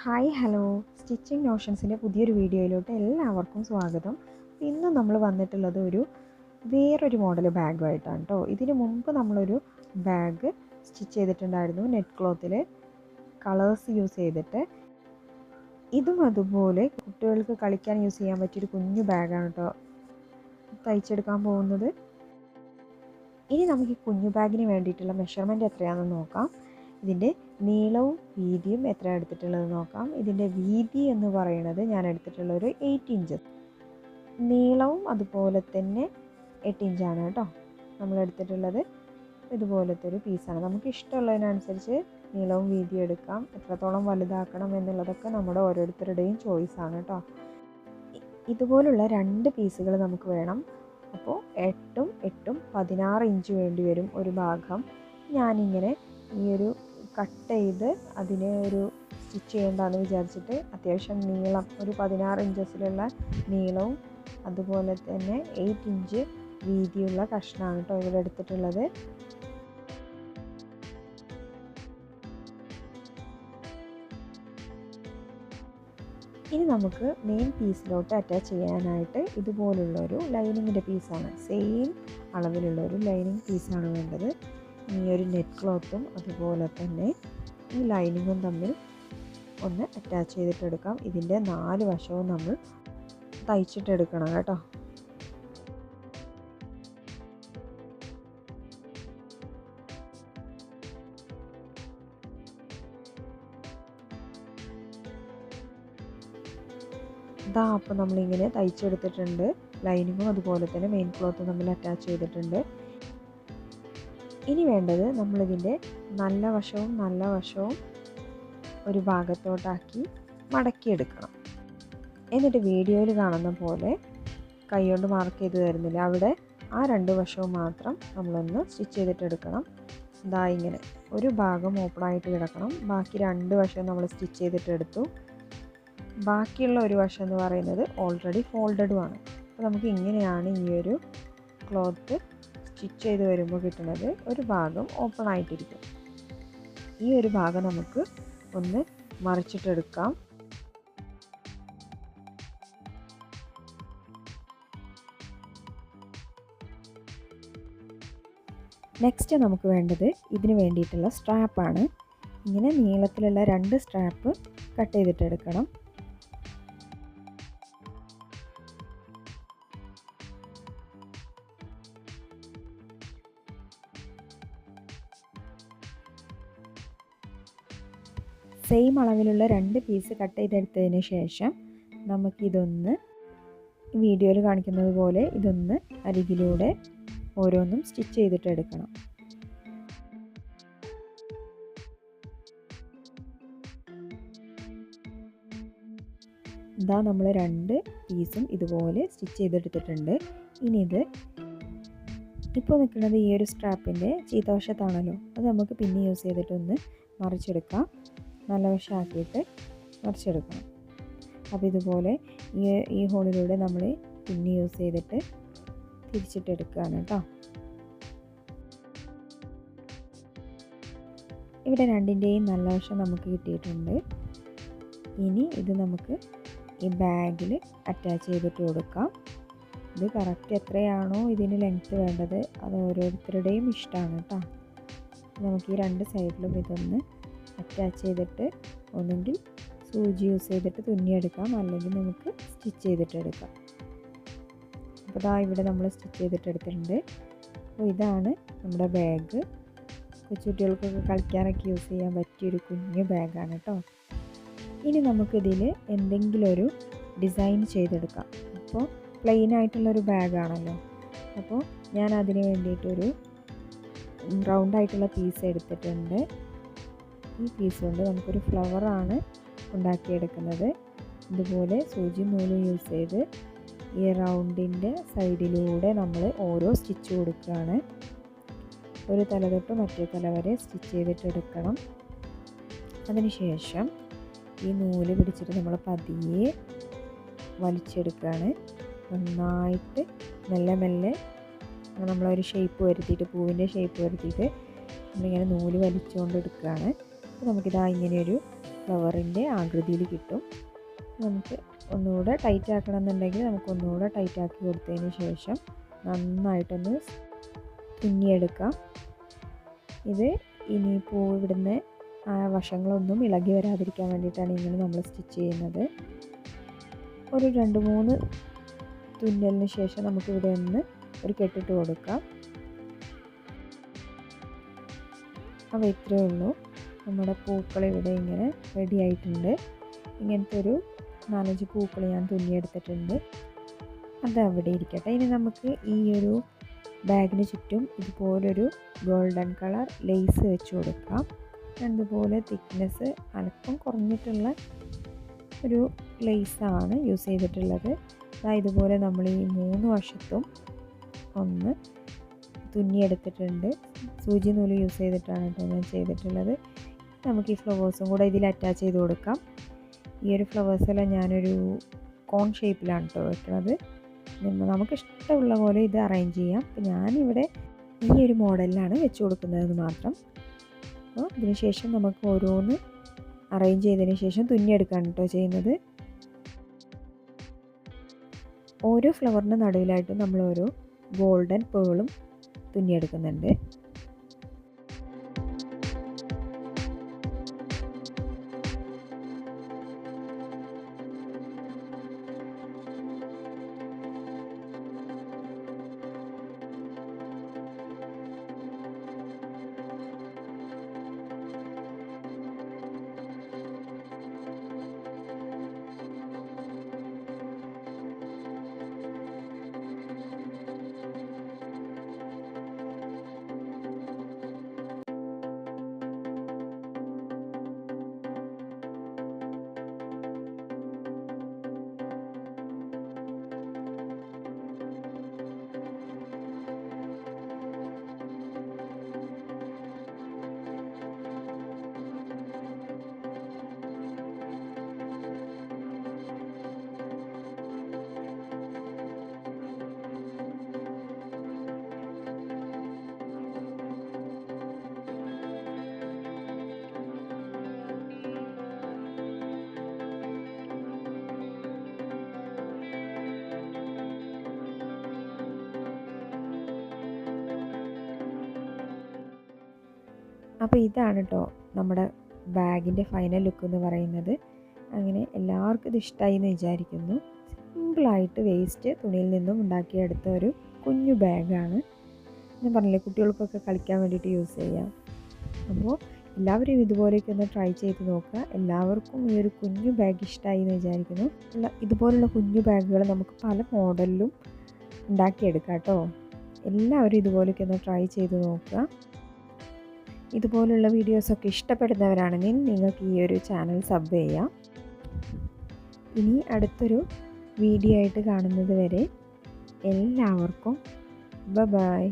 Hi hello stitching നോഷൻസിൻ്റെ പുതിയൊരു വീഡിയോയിലോട്ട് എല്ലാവർക്കും സ്വാഗതം. ഇന്ന് നമ്മൾ വന്നിട്ടുള്ളത് വേറൊരു മോഡൽ ബാഗുമായിട്ടാണ് കേട്ടോ. ഇതിന് മുമ്പ് നമ്മളൊരു ബാഗ് സ്റ്റിച്ച് ചെയ്തിട്ടുണ്ടായിരുന്നു നെറ്റ് ക്ലോത്തിൽ കളേഴ്സ് യൂസ് ചെയ്തിട്ട്. ഇതും അതുപോലെ കുട്ടികൾക്ക് കളിക്കാൻ യൂസ് ചെയ്യാൻ പറ്റിയൊരു കുഞ്ഞു ബാഗാണ് കേട്ടോ തയ്ച്ചെടുക്കാൻ പോകുന്നത്. ഇനി നമുക്ക് ഈ കുഞ്ഞു ബാഗിന് വേണ്ടിയിട്ടുള്ള മെഷർമെൻറ്റ് എത്രയാണെന്ന് നോക്കാം. ഇതിൻ്റെ നീളവും വീതിയും എത്ര എടുത്തിട്ടുള്ളത് നോക്കാം. ഇതിൻ്റെ വീതി എന്ന് പറയുന്നത് ഞാൻ എടുത്തിട്ടുള്ള ഒരു 8 ഇഞ്ചസ്, നീളവും അതുപോലെ തന്നെ 8 ഇഞ്ചാണ് കേട്ടോ നമ്മൾ എടുത്തിട്ടുള്ളത്. ഇതുപോലത്തെ ഒരു പീസാണ്. നമുക്ക് ഇഷ്ടമുള്ളതിനനുസരിച്ച് നീളവും വീതിയും എടുക്കാം. എത്രത്തോളം വലുതാക്കണം എന്നുള്ളതൊക്കെ നമ്മുടെ ഓരോരുത്തരുടെയും ചോയ്സാണ് കേട്ടോ. ഇതുപോലുള്ള 2 പീസുകൾ നമുക്ക് വേണം. അപ്പോൾ 8ഉം 16 ഇഞ്ച് വേണ്ടി വരും ഒരു ഭാഗം. ഞാനിങ്ങനെ ഈ ഒരു കട്ട് ചെയ്ത് അതിനെ ഒരു സ്റ്റിച്ച് ചെയ്യേണ്ടതെന്ന് വിചാരിച്ചിട്ട് അത്യാവശ്യം നീളം ഒരു 16 ഇഞ്ചസിലുള്ള നീളവും അതുപോലെ തന്നെ 8 ഇഞ്ച് വീതിയുള്ള കഷ്ണമാണ് കേട്ടോ ഇവിടെ എടുത്തിട്ടുള്ളത്. ഇനി നമുക്ക് മെയിൻ പീസിലോട്ട് അറ്റാച്ച് ചെയ്യാനായിട്ട് ഇതുപോലുള്ളൊരു ലൈനിങ്ങിൻ്റെ പീസാണ്, സെയിം അളവിലുള്ളൊരു ലൈനിങ് പീസാണ് വേണ്ടത്. ഈ ഒരു നെറ്റ് ക്ലോത്തും അതുപോലെ തന്നെ ഈ ലൈനിങ്ങും തമ്മിൽ ഒന്ന് അറ്റാച്ച് ചെയ്തിട്ടെടുക്കാം. ഇതിൻ്റെ 4 വശവും നമ്മൾ തയ്ച്ചിട്ടെടുക്കണം കേട്ടോ. അപ്പോൾ നമ്മളിങ്ങനെ തയ്ച്ചെടുത്തിട്ടുണ്ട്. ലൈനിങ്ങും അതുപോലെ തന്നെ മെയിൻ ക്ലോത്തും തമ്മിൽ അറ്റാച്ച് ചെയ്തിട്ടുണ്ട്. ഇനി വേണ്ടത് നമ്മളിതിൻ്റെ നല്ല വശവും ഒരു ഭാഗത്തോട്ടാക്കി മടക്കിയെടുക്കണം. എന്നിട്ട് വീഡിയോയിൽ കാണുന്ന പോലെ കൈകൊണ്ട് മാർക്ക് ചെയ്ത് തരുന്നില്ല, അവിടെ ആ 2 വശവും മാത്രം നമ്മളൊന്ന് സ്റ്റിച്ച് ചെയ്തിട്ടെടുക്കണം. ഇങ്ങനെ ഒരു ഭാഗം ഓപ്പണായിട്ട് കിടക്കണം. ബാക്കി 2 വശവും നമ്മൾ സ്റ്റിച്ച് ചെയ്തിട്ടെടുത്തു. ബാക്കിയുള്ള ഒരു വശം എന്ന് പറയുന്നത് ഓൾറെഡി ഫോൾഡഡുമാണ്. അപ്പോൾ നമുക്ക് ഇങ്ങനെയാണ് ഈ ഒരു ക്ലോത്ത് സ്റ്റിച്ച് ചെയ്ത് വരുമ്പോൾ കിട്ടുന്നത്. ഒരു ഭാഗം ഓപ്പൺ ആയിട്ടിരിക്കും. ഈ ഒരു ഭാഗം നമുക്ക് ഒന്ന് മറിച്ചിട്ടെടുക്കാം. നെക്സ്റ്റ് നമുക്ക് വേണ്ടത് ഇതിന് വേണ്ടിയിട്ടുള്ള സ്ട്രാപ്പാണ്. ഇങ്ങനെ നീളത്തിലുള്ള 2 സ്ട്രാപ്പ് കട്ട് ചെയ്തിട്ടെടുക്കണം. സെയിം അളവിലുള്ള 2 പീസ് കട്ട് ചെയ്തെടുത്തതിന് ശേഷം നമുക്കിതൊന്ന് വീഡിയോയിൽ കാണിക്കുന്നത് പോലെ ഇതൊന്ന് അരികിലൂടെ ഓരോന്നും സ്റ്റിച്ച് ചെയ്തിട്ടെടുക്കണം. നമ്മൾ 2 പീസും ഇതുപോലെ സ്റ്റിച്ച് ചെയ്തെടുത്തിട്ടുണ്ട്. ഇനി ഇപ്പോൾ നിൽക്കുന്നത് ഈ ഒരു സ്ട്രാപ്പിൻ്റെ ചീത്തവശത്താണല്ലോ, അത് നമുക്ക് പിന്നെ യൂസ് ചെയ്തിട്ടൊന്ന് മറിച്ചെടുക്കാം. നല്ല വശമാക്കിയിട്ട് മറിച്ചെടുക്കണം. അപ്പോൾ ഇതുപോലെ ഈ ഹോളിലൂടെ നമ്മൾ പിന്നെ യൂസ് ചെയ്തിട്ട് തിരിച്ചിട്ടെടുക്കുകയാണ് കേട്ടോ. ഇവിടെ 2ൻ്റെയും നല്ല വശം നമുക്ക് കിട്ടിയിട്ടുണ്ട്. ഇനി ഇത് നമുക്ക് ഈ ബാഗിൽ അറ്റാച്ച് ചെയ്തിട്ട് കൊടുക്കാം. ഇത് കറക്റ്റ് എത്രയാണോ ഇതിന് ലെങ്ത്ത് വേണ്ടത് അത് ഓരോരുത്തരുടെയും ഇഷ്ടമാണ് കേട്ടോ. നമുക്ക് ഈ 2 സൈഡിലും ഇതൊന്ന് അറ്റാച്ച് ചെയ്തിട്ട് ഒന്നെങ്കിൽ സൂചി യൂസ് ചെയ്തിട്ട് തുന്നിയെടുക്കാം, അല്ലെങ്കിൽ നമുക്ക് സ്റ്റിച്ച് ചെയ്തിട്ടെടുക്കാം. അപ്പോൾ ഇവിടെ നമ്മൾ സ്റ്റിച്ച് ചെയ്തിട്ടെടുത്തിട്ടുണ്ട്. അപ്പോൾ ഇതാണ് നമ്മുടെ ബാഗ്. കൊച്ചുകുട്ടികൾക്കൊക്കെ കളിക്കാനൊക്കെ യൂസ് ചെയ്യാൻ പറ്റിയൊരു കുഞ്ഞു ബാഗാണ് കേട്ടോ. ഇനി നമുക്കിതിൽ എന്തെങ്കിലും ഒരു ഡിസൈൻ ചെയ്തെടുക്കാം. അപ്പോൾ പ്ലെയിൻ ആയിട്ടുള്ളൊരു ബാഗാണല്ലോ, അപ്പോൾ ഞാൻ അതിന് വേണ്ടിയിട്ടൊരു റൗണ്ടായിട്ടുള്ള പീസ് എടുത്തിട്ടുണ്ട്. ഈ പീസ് കൊണ്ട് നമുക്കൊരു ഫ്ലവറാണ് ഉണ്ടാക്കിയെടുക്കുന്നത്. ഇതുപോലെ സൂചി നൂലും യൂസ് ചെയ്ത് ഈ റൗണ്ടിൻ്റെ സൈഡിലൂടെ നമ്മൾ ഓരോ സ്റ്റിച്ച് കൊടുക്കുകയാണ്. ഒരു തല തൊട്ട് മറ്റേ തല വരെ സ്റ്റിച്ച് ചെയ്തിട്ടെടുക്കണം. അതിനുശേഷം ഈ നൂല് പിടിച്ചിട്ട് നമ്മൾ പതിയെ വലിച്ചെടുക്കുകയാണ്. നന്നായിട്ട് മെല്ലെ മെല്ലെ നമ്മളൊരു ഷേപ്പ് വരുത്തിയിട്ട്, പൂവിൻ്റെ ഷേപ്പ് വരുത്തിയിട്ട് നമ്മളിങ്ങനെ നൂല് വലിച്ചുകൊണ്ട് എടുക്കുകയാണ്. അപ്പോൾ നമുക്കിതാ ഇങ്ങനെയൊരു ഫ്ലവറിൻ്റെ ആകൃതിയിൽ കിട്ടും. നമുക്ക് ഒന്നുകൂടെ ടൈറ്റ് ആക്കണം എന്നുണ്ടെങ്കിൽ നമുക്ക് ഒന്നുകൂടെ ടൈറ്റ് ആക്കി കൊടുത്തതിന് ശേഷം നന്നായിട്ടൊന്ന് തുന്നിയെടുക്കാം. ഇത് ഇനിയിപ്പോൾ ഇവിടുന്ന് ആ വശങ്ങളൊന്നും ഇളകി വരാതിരിക്കാൻ വേണ്ടിയിട്ടാണ് ഇങ്ങനെ നമ്മൾ സ്റ്റിച്ച് ചെയ്യുന്നത്. ഒരു 2-3 തുന്നലിന് ശേഷം നമുക്കിവിടെ ഒന്ന് ഒരു കെട്ടിട്ട് കൊടുക്കാം. അപ്പോൾ ഇത്രയേ ഉള്ളൂ. നമ്മുടെ പൂക്കൾ ഇവിടെ ഇങ്ങനെ റെഡി ആയിട്ടുണ്ട്. ഇങ്ങനത്തെ ഒരു 4-5 പൂക്കൾ ഞാൻ തുന്നിയെടുത്തിട്ടുണ്ട്. അത് അവിടെ ഇരിക്കട്ടെ. ഇനി നമുക്ക് ഈ ഒരു ബാഗിന് ചുറ്റും ഇതുപോലൊരു ഗോൾഡൻ കളർ ലേസ് വെച്ച് കൊടുക്കാം. അതുപോലെ തിക്നെസ് അല്പം കുറഞ്ഞിട്ടുള്ള ഒരു ലേസാണ് യൂസ് ചെയ്തിട്ടുള്ളത്. ഇതുപോലെ നമ്മൾ ഈ 3 വശത്തും ഒന്ന് തുന്നിയെടുത്തിട്ടുണ്ട്. സൂചി നൂല് യൂസ് ചെയ്തിട്ടാണ് കേട്ടോ ഞാൻ ചെയ്തിട്ടുള്ളത്. നമുക്ക് ഈ ഫ്ലവേഴ്സും കൂടെ ഇതിൽ അറ്റാച്ച് ചെയ്ത് കൊടുക്കാം. ഈ ഒരു ഫ്ലവേഴ്സെല്ലാം ഞാനൊരു കോൺ ഷേപ്പിലാണ് കേട്ടോ വെക്കുന്നത്. നമുക്ക് ഇഷ്ടമുള്ള പോലെ ഇത് അറേഞ്ച് ചെയ്യാം. അപ്പോൾ ഞാനിവിടെ ഈ ഒരു മോഡലിലാണ് വെച്ച് കൊടുക്കുന്നതെന്ന് മാത്രം. അപ്പോൾ ഇതിന് ശേഷം നമുക്ക് ഓരോന്ന് അറേഞ്ച് ചെയ്തതിന് ശേഷം തുന്നിയെടുക്കുകയാണ് കേട്ടോ ചെയ്യുന്നത്. ഓരോ ഫ്ലവറിൻ്റെ നടുവിലായിട്ട് നമ്മൾ ഓരോ ഗോൾഡൻ പേളും തുന്നിയെടുക്കുന്നുണ്ട്. അപ്പോൾ ഇതാണ് കേട്ടോ നമ്മുടെ ബാഗിൻ്റെ ഫൈനൽ ലുക്ക് എന്ന് പറയുന്നത്. അങ്ങനെ എല്ലാവർക്കും ഇത് ഇഷ്ടമായി എന്ന് വിചാരിക്കുന്നു. സിമ്പിളായിട്ട് വേസ്റ്റ് തുണിയിൽ നിന്നും ഉണ്ടാക്കിയെടുത്ത ഒരു കുഞ്ഞു ബാഗാണ്. ഞാൻ പറഞ്ഞില്ലേ, കുട്ടികൾക്കൊക്കെ കളിക്കാൻ വേണ്ടിയിട്ട് യൂസ് ചെയ്യാം. അപ്പോൾ എല്ലാവരും ഇതുപോലെയൊക്കെ ഒന്ന് ട്രൈ ചെയ്ത് നോക്കുക. എല്ലാവർക്കും ഈ ഒരു കുഞ്ഞു ബാഗ് ഇഷ്ടമായി എന്ന് വിചാരിക്കുന്നു. ഇതുപോലുള്ള കുഞ്ഞു ബാഗുകൾ നമുക്ക് പല മോഡലിലും ഉണ്ടാക്കിയെടുക്കാം കേട്ടോ. എല്ലാവരും ഇതുപോലെയൊക്കെ ഒന്ന് ട്രൈ ചെയ്ത് നോക്കുക. ഇതുപോലുള്ള വീഡിയോസൊക്കെ ഇഷ്ടപ്പെടുന്നവരാണെങ്കിൽ നിങ്ങൾക്ക് ഈ ഒരു ചാനൽ സബ് ചെയ്യാം. ഇനി അടുത്തൊരു വീഡിയോ ആയിട്ട് കാണുന്നത് വരെ എല്ലാവർക്കും ബൈ.